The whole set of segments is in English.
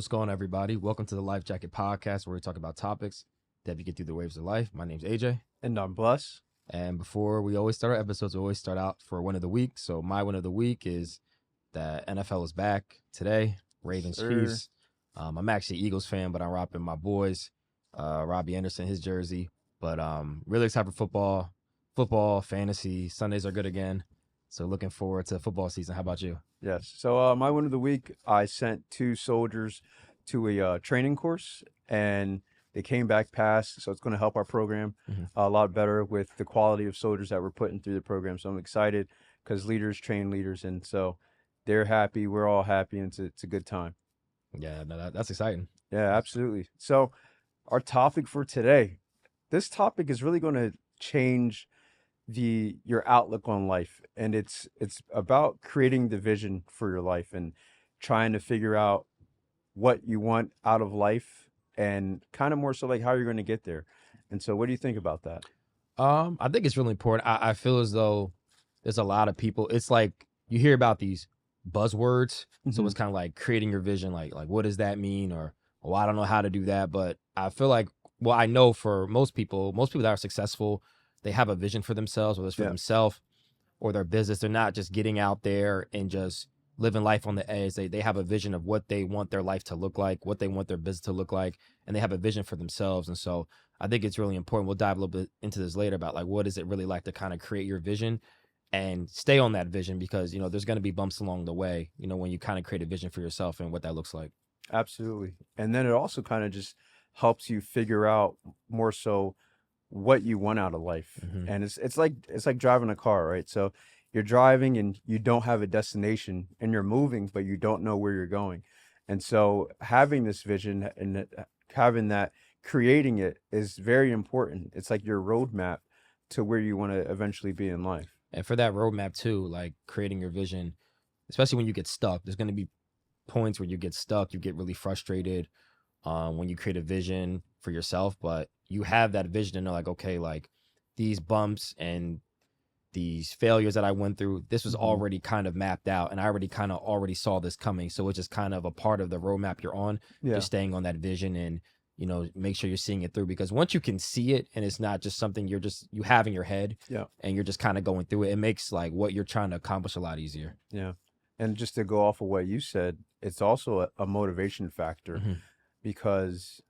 What's going on, everybody? Welcome to the Life Jacket Podcast, where we talk about topics that you get through the waves of life. My name's AJ. And I'm Bless. And before we always start our episodes, we always start out for win of the week. So my win of the week is that NFL is back today. Ravens Chiefs. I'm actually an Eagles fan, but I'm rocking my boys, Robbie Anderson, his jersey. But really excited for football, fantasy. Sundays are good again. So looking forward to football season. How about you? Yes. So my win of the week, I sent two soldiers to a training course, and they came back passed. So it's going to help our program a lot better with the quality of soldiers that we're putting through the program. So I'm excited because leaders train leaders, and so they're happy. We're all happy, and it's a good time. Yeah, no, that's exciting. Yeah, absolutely. So our topic for today, this topic is really going to change your outlook on life, and it's about creating the vision for your life and trying to figure out what you want out of life and kind of more so like how you're going to get there. And so what do you think about that? I think it's really important. I feel as though there's a lot of people. It's like you hear about these buzzwords, so it's kind of like creating your vision. Like what does that mean? Or I don't know how to do that. But I feel like, well, I know for most people that are successful, they have a vision for themselves, whether it's for themselves or their business. They're not just getting out there and just living life on the edge. They have a vision of what they want their life to look like, what they want their business to look like, and they have a vision for themselves. And so I think it's really important. We'll dive a little bit into this later about like what is it really like to kind of create your vision and stay on that vision, because there's going to be bumps along the way, when you kind of create a vision for yourself and what that looks like. Absolutely. And then it also kind of just helps you figure out more so what you want out of life. And it's like driving a car, right? So you're driving and you don't have a destination, and you're moving, but you don't know where you're going. And so having this vision and having that, creating it, is very important. It's like your roadmap to where you want to eventually be in life. And for that roadmap too, like creating your vision, especially when you get stuck, there's going to be points where you get stuck, you get really frustrated when you create a vision for yourself, but you have that vision and they're like, okay, like these bumps and these failures that I went through, this was already kind of mapped out, and I already saw this coming. So it's just kind of a part of the roadmap you're on, just staying on that vision and, make sure you're seeing it through, because once you can see it and it's not just something you have in your head and you're just kind of going through it, it makes like what you're trying to accomplish a lot easier. Yeah. And just to go off of what you said, it's also a motivation factor, because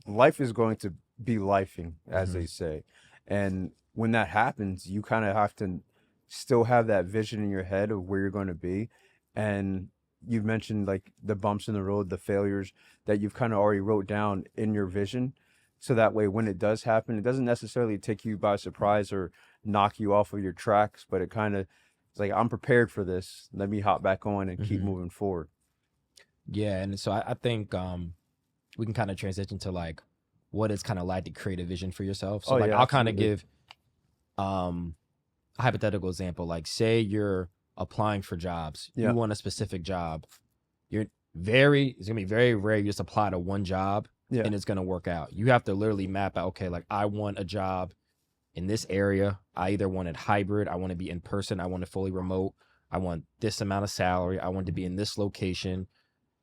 life is going to be lifing, as they say. And when that happens, you kind of have to still have that vision in your head of where you're going to be. And you mentioned like the bumps in the road, the failures that you've kind of already wrote down in your vision. So that way, when it does happen, it doesn't necessarily take you by surprise or knock you off of your tracks, but it's like, I'm prepared for this. Let me hop back on and keep moving forward. Yeah. And so I think we can kind of transition to like what it's kind of like to create a vision for yourself. So I'll kind of give a hypothetical example. Like say you're applying for jobs, you want a specific job. It's gonna be very rare you just apply to one job and it's gonna work out. You have to literally map out, okay, like I want a job in this area. I either want it hybrid, I want to be in person, I want it fully remote, I want this amount of salary, I want to be in this location.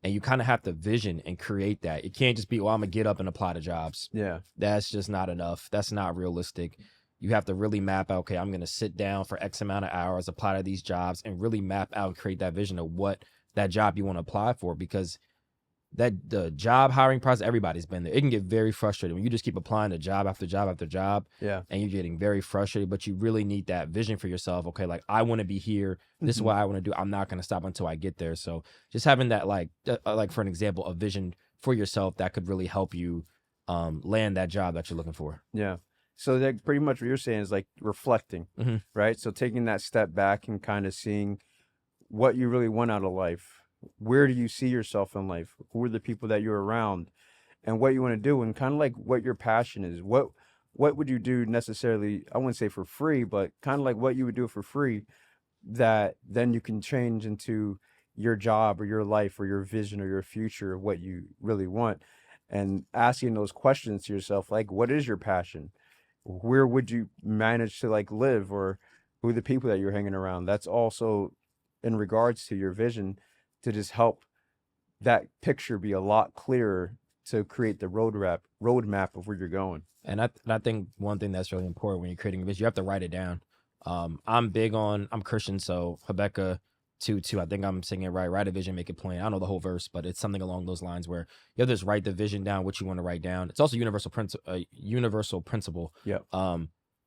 And you kind of have to vision and create that. It can't just be, well, I'm going to get up and apply to jobs. Yeah. That's just not enough. That's not realistic. You have to really map out, okay, I'm going to sit down for X amount of hours, apply to these jobs, and really map out and create that vision of what that job you want to apply for. Because the job hiring process, everybody's been there. It can get very frustrating when you just keep applying to job after job after job. Yeah. And you're getting very frustrated, but you really need that vision for yourself. Okay, like I want to be here. This is what I want to do. I'm not going to stop until I get there. So just having that, like for an example, a vision for yourself that could really help you land that job that you're looking for. Yeah. So that pretty much what you're saying is like reflecting, right? So taking that step back and kind of seeing what you really want out of life. Where do you see yourself in life? Who are the people that you're around, and what you want to do, and kind of like what your passion is. What would you do necessarily? I wouldn't say for free, but kind of like what you would do for free, that then you can change into your job or your life or your vision or your future, what you really want, and asking those questions to yourself, like, what is your passion? Where would you manage to like live, or who are the people that you're hanging around? That's also in regards to your vision, to just help that picture be a lot clearer to create the roadmap of where you're going. And I think one thing that's really important when you're creating a vision, you have to write it down. I'm Christian, so Habakkuk 2:2, I think I'm saying it right. Write a vision, make it plain. I don't know the whole verse, but it's something along those lines where you have to just write the vision down, what you want to write down. It's also universal principle. Yeah.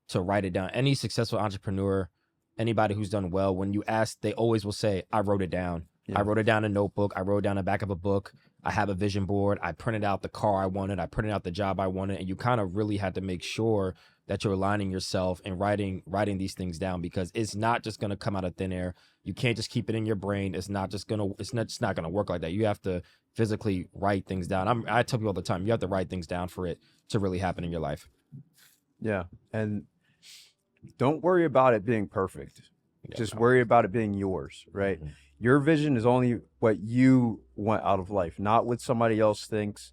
To write it down. Any successful entrepreneur, anybody who's done well, when you ask, they always will say, I wrote it down. Yeah. I wrote it down in a notebook. I wrote it down the back of a book. I have a vision board. I printed out the car I wanted. I printed out the job I wanted. And you kind of really had to make sure that you're aligning yourself and writing these things down, because it's not just going to come out of thin air. You can't just keep it in your brain. It's not going to work like that. You have to physically write things down. I tell people all the time, you have to write things down for it to really happen in your life. Yeah. And don't worry about it being perfect. Yeah, just worry about it being yours, right? Mm-hmm. Your vision is only what you want out of life, not what somebody else thinks,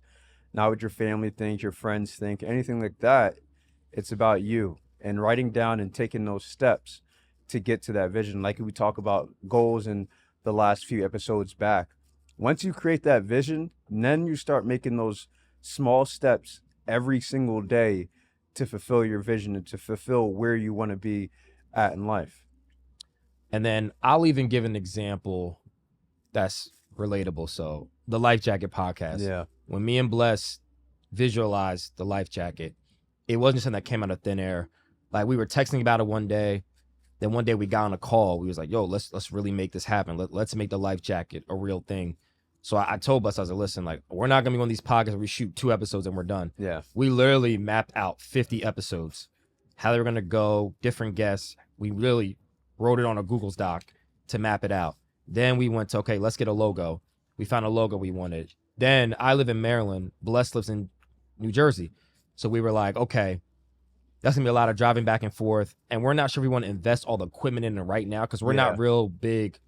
not what your family thinks, your friends think, anything like that. It's about you and writing down and taking those steps to get to that vision. Like we talk about goals in the last few episodes back. Once you create that vision, then you start making those small steps every single day to fulfill your vision and to fulfill where you want to be at in life. And then I'll even give an example that's relatable. So the Life Jacket podcast. Yeah. When me and Bless visualized the life jacket, it wasn't something that came out of thin air. Like, we were texting about it one day. Then one day we got on a call. We was like, yo, let's really make this happen. Let's make the life jacket a real thing. So I told Bless, I was like, listen, like, we're not going to be on these podcasts where we shoot 2 episodes and we're done. Yeah. We literally mapped out 50 episodes, how they were going to go, different guests. We really wrote it on a Google's doc to map it out. Then we went to, okay, let's get a logo. We found a logo we wanted. Then I live in Maryland. Bless lives in New Jersey. So we were like, okay, that's going to be a lot of driving back and forth. And we're not sure we want to invest all the equipment in it right now, because we're not real big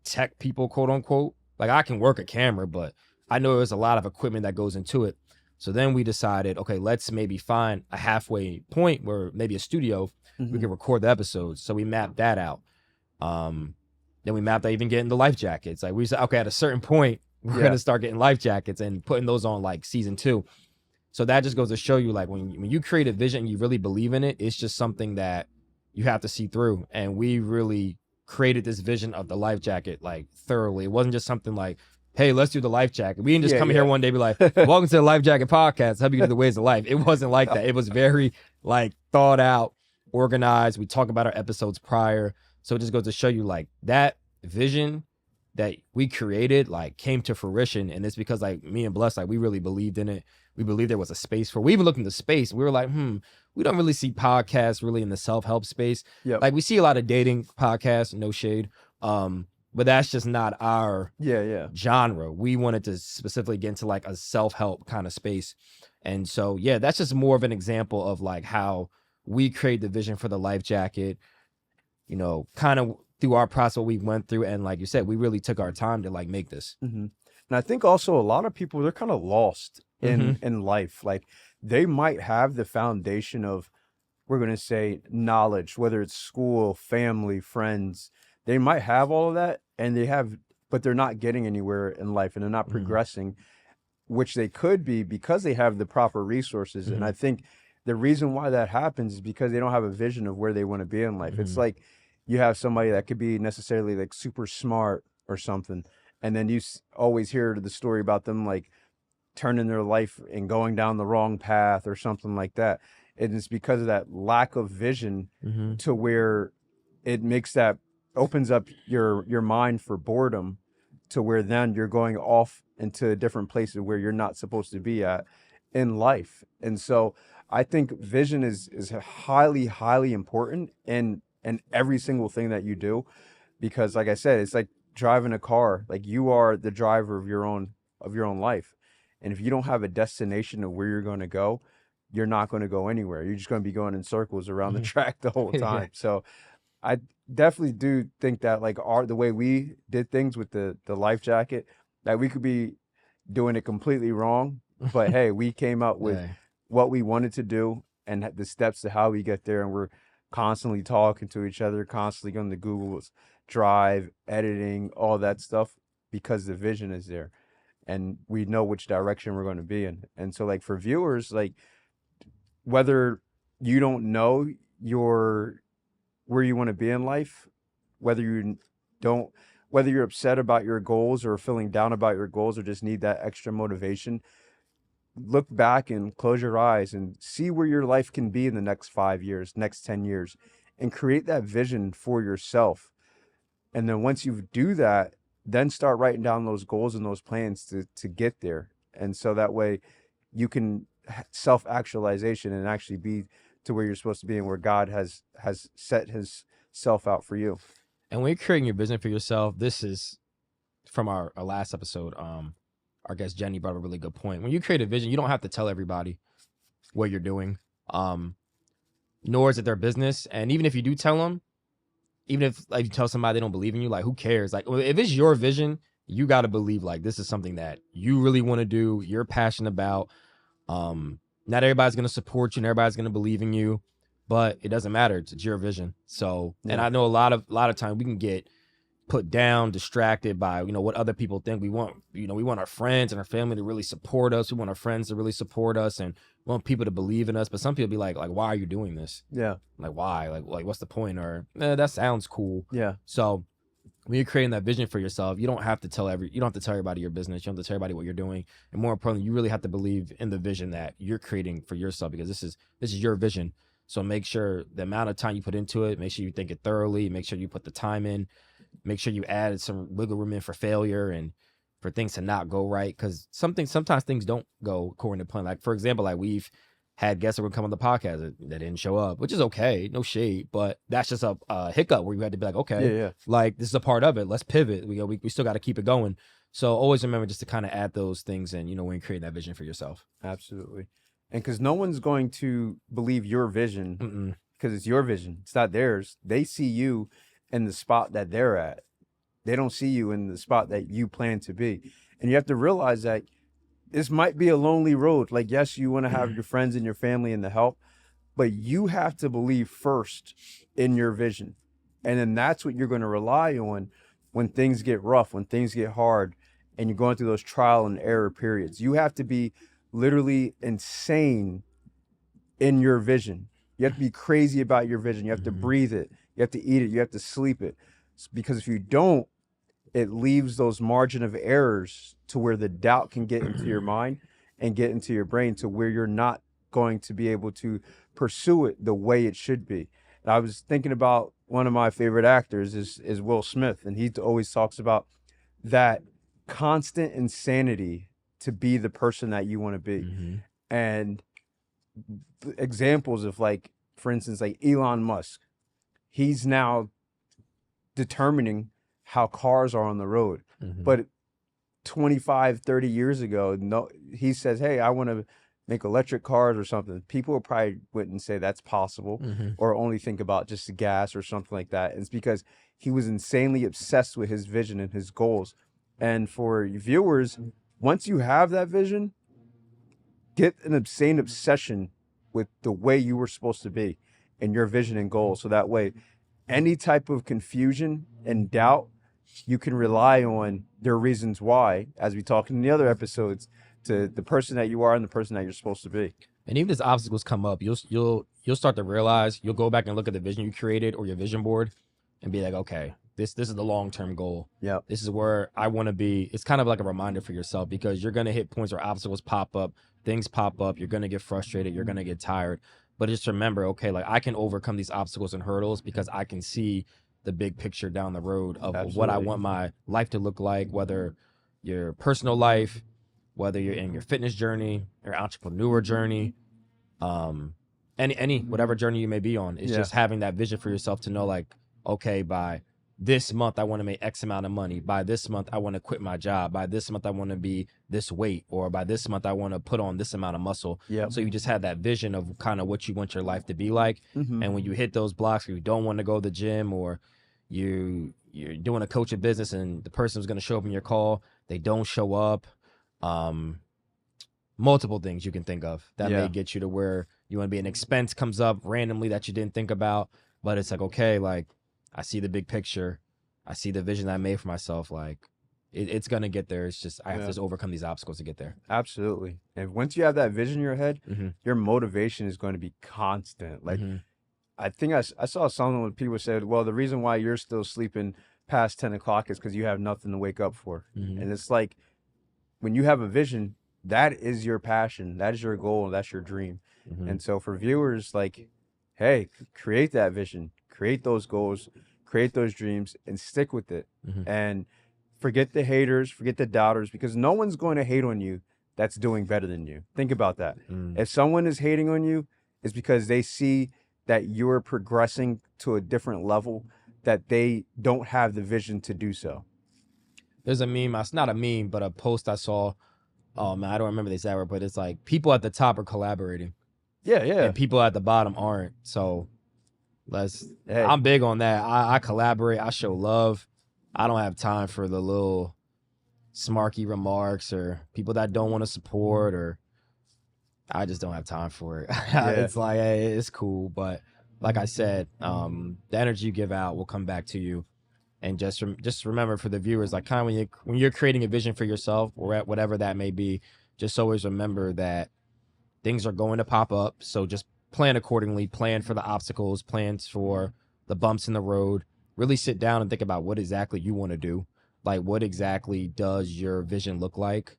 tech people, quote unquote. Like, I can work a camera, but I know there's a lot of equipment that goes into it. So then we decided, okay, let's maybe find a halfway point where maybe a studio, we can record the episodes. So we mapped that out. Then we mapped out even getting the life jackets. Like, we said, okay, at a certain point, we're going to start getting life jackets and putting those on like season 2. So that just goes to show you, like, when you create a vision and you really believe in it, it's just something that you have to see through. And we really created this vision of the life jacket, like, thoroughly. It wasn't just something like, hey, let's do the life jacket. We didn't just come here one day and be like, welcome to the Life Jacket Podcast, help you do the ways of life. It wasn't like that. It was very, like, thought out, organized. We talk about our episodes prior. So it just goes to show you, like, that vision that we created, like, came to fruition. And it's because, like, me and Bless, like, we really believed in it. We believed there was a space for it. We even looked into space. We were like, we don't really see podcasts really in the self-help space. Yep. Like, we see a lot of dating podcasts, no shade. But that's just not our genre. We wanted to specifically get into like a self-help kind of space. And so, yeah, that's just more of an example of like how we create the vision for the life jacket, you know, kind of through our process, what we went through. And like you said, we really took our time to like make this. And I think also a lot of people, they're kind of lost in life. Like, they might have the foundation of, we're going to say, knowledge, whether it's school, family, friends. They might have all of that, but they're not getting anywhere in life, and they're not progressing, which they could be because they have the proper resources. And I think the reason why that happens is because they don't have a vision of where they want to be in life. It's like you have somebody that could be necessarily like super smart or something, and then you always hear the story about them like turning their life and going down the wrong path or something like that. And it's because of that lack of vision to where it opens up your mind for boredom, to where then you're going off into different places where you're not supposed to be at in life. And so I think vision is highly, highly important in every single thing that you do, because like I said, it's like driving a car. Like, you are the driver of your own life. And if you don't have a destination of where you're going to go, you're not going to go anywhere. You're just going to be going in circles around the track the whole time. So I definitely do think that like the way we did things with the life jacket, that we could be doing it completely wrong, but hey, we came up with what we wanted to do and the steps to how we get there. And we're constantly talking to each other, constantly going to Google's Drive, editing, all that stuff, because the vision is there. and we know which direction we're going to be in. And so like for viewers, like whether you don't know where you want to be in life, whether you don't, whether you're upset about your goals or feeling down about your goals or just need that extra motivation, look back and close your eyes and see where your life can be in the next 5 years, next 10 years, and create that vision for yourself. And then once you do that, then start writing down those goals and those plans to get there. And so that way you can self-actualization and actually be to where you're supposed to be and where God has set his self out for you. And when you're creating your vision for yourself, this is from our last episode. Our guest Jenny brought up a really good point. When you create a vision, you don't have to tell everybody what you're doing, nor is it their business. And even if you do tell them, even if like you tell somebody they don't believe in you, like who cares? Like if it's your vision, you got to believe like this is something that you really want to do, you're passionate about. Not everybody's going to support you and everybody's going to believe in you, but it doesn't matter. It's your vision. So, and I know a lot of time we can get put down, distracted by, what other people think. We want our friends and our family to really support us. We want our friends to really support us and we want people to believe in us. But some people be like, why are you doing this? Yeah. Like, why? Like what's the point? Or that sounds cool. Yeah. So when you're creating that vision for yourself, you don't have to tell everybody your business. You don't have to tell everybody what you're doing. And more importantly, you really have to believe in the vision that you're creating for yourself, because this is your vision. So make sure the amount of time you put into it, make sure you think it thoroughly, make sure you put the time in, make sure you added some wiggle room in for failure and for things to not go right. Because sometimes things don't go according to plan. Like, for example, like we've had guests that would come on the podcast that didn't show up, which is okay, no shade, but that's just a hiccup where you had to be like, okay, like this is a part of it. Let's pivot. We still got to keep it going. So always remember just to kind of add those things in, when you're creating that vision for yourself. Absolutely. And because no one's going to believe your vision because it's your vision. It's not theirs. They see you in the spot that they're at. They don't see you in the spot that you plan to be. And you have to realize that this might be a lonely road. Like, yes, you want to have your friends and your family and the help, but you have to believe first in your vision. And then that's what you're going to rely on when things get rough, when things get hard, and you're going through those trial and error periods. You have to be literally insane in your vision. You have to be crazy about your vision. You have to breathe it. You have to eat it. You have to sleep it. Because if you don't, it leaves those margin of errors to where the doubt can get into your mind and get into your brain to where you're not going to be able to pursue it the way it should be. And I was thinking about one of my favorite actors is Will Smith, and he always talks about that constant insanity to be the person that you want to be. And examples of, like, for instance, like Elon Musk, he's now determining how cars are on the road. But 25, 30 years ago, he says, hey, I want to make electric cars or something. People probably wouldn't say that's possible or only think about just the gas or something like that. And it's because he was insanely obsessed with his vision and his goals. And for viewers, once you have that vision, get an insane obsession with the way you were supposed to be and your vision and goals. So that way, any type of confusion and doubt, you can rely on their reasons why, as we talked in the other episodes, to the person that you are and the person that you're supposed to be. And even as obstacles come up, you'll start to realize, you'll go back and look at the vision you created or your vision board and be like, okay, this is the long-term goal. Yeah. This is where I want to be. It's kind of like a reminder for yourself, because you're going to hit points where obstacles pop up, things pop up, you're going to get frustrated, you're going to get tired. But just remember, okay, like I can overcome these obstacles and hurdles because I can see the big picture down the road of what I want my life to look like, whether your personal life, whether you're in your fitness journey, your entrepreneur journey, any whatever journey you may be on. It's just having that vision for yourself to know, like, okay, by this month I want to make X amount of money. By this month I want to quit my job. By this month I want to be this weight, or by this month I want to put on this amount of muscle. So you just have that vision of kind of what you want your life to be like. And when you hit those blocks where you don't want to go to the gym, or you're doing a coaching business and the person who's going to show up in your call, they don't show up. Multiple things you can think of that may get you to where you want to be. An expense comes up randomly that you didn't think about, but it's like, okay, like I see the big picture. I see the vision I made for myself. Like, it's gonna get there. It's just I have Yeah. to just overcome these obstacles to get there. Absolutely. And once you have that vision in your head, Mm-hmm. your motivation is going to be constant. Like, I think I saw something when people said, well, the reason why you're still sleeping past 10 o'clock is because you have nothing to wake up for. Mm-hmm. And it's like, when you have a vision, that is your passion. That is your goal. That's your dream. Mm-hmm. And so for viewers, like, hey, create that vision, create those goals, create those dreams, and stick with it. Mm-hmm. And forget the haters, forget the doubters, because no one's going to hate on you that's doing better than you. Think about that. Mm-hmm. If someone is hating on you, it's because they see that you're progressing to a different level that they don't have the vision to do so. There's a meme. It's not a meme, but a post I saw. Oh man, I don't remember the exact word, but it's like people at the top are collaborating, Yeah, yeah. and people at the bottom aren't. So Hey, I'm big on that. I collaborate. I show love. I don't have time for the little smarky remarks or people that don't want to support, or I just don't have time for it. It's like, hey, it's cool, but like I said, the energy you give out will come back to you. And just remember, for the viewers, like kind of when you're creating a vision for yourself or at whatever that may be, just always remember that things are going to pop up. So just plan accordingly, plan for the obstacles, plans for the bumps in the road. Really sit down and think about what exactly you want to do. Like, what exactly does your vision look like?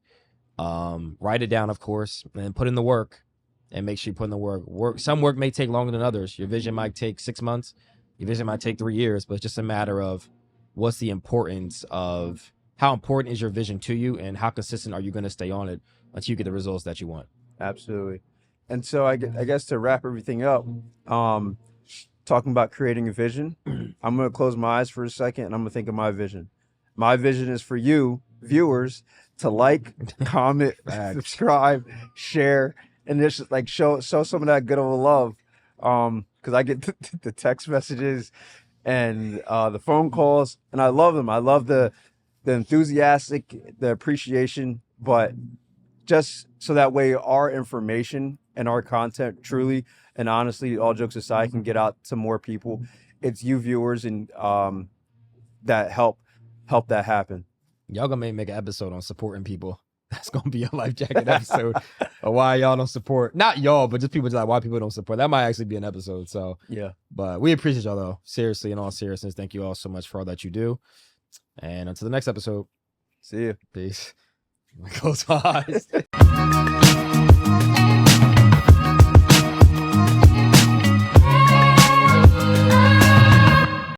Write it down, of course, and put in the work, and make sure you put in the work. Some work may take longer than others. Your vision might take 6 months. Your vision might take 3 years, but it's just a matter of what's the importance of how important is your vision to you, and how consistent are you going to stay on it until you get the results that you want. absolutely. And so I guess to wrap everything up, talking about creating a vision, I'm going to close my eyes for a second and I'm going to think of my vision. My vision is for you, viewers, to like, comment, subscribe, share, and just like show some of that good old love. Because I get the text messages and the phone calls, and I love them. I love the enthusiastic, the appreciation, but just so that way our information and our content truly and honestly, all jokes aside, can get out to more people. It's you viewers and that help that happen. Y'all gonna make an episode on supporting people. That's gonna be a life jacket episode of why y'all don't support. Not y'all, but just people, just like why people don't support. That might actually be an episode. So Yeah. but we appreciate y'all though. Seriously, in all seriousness, thank you all so much for all that you do. And until the next episode, See you. peace. Close my eyes.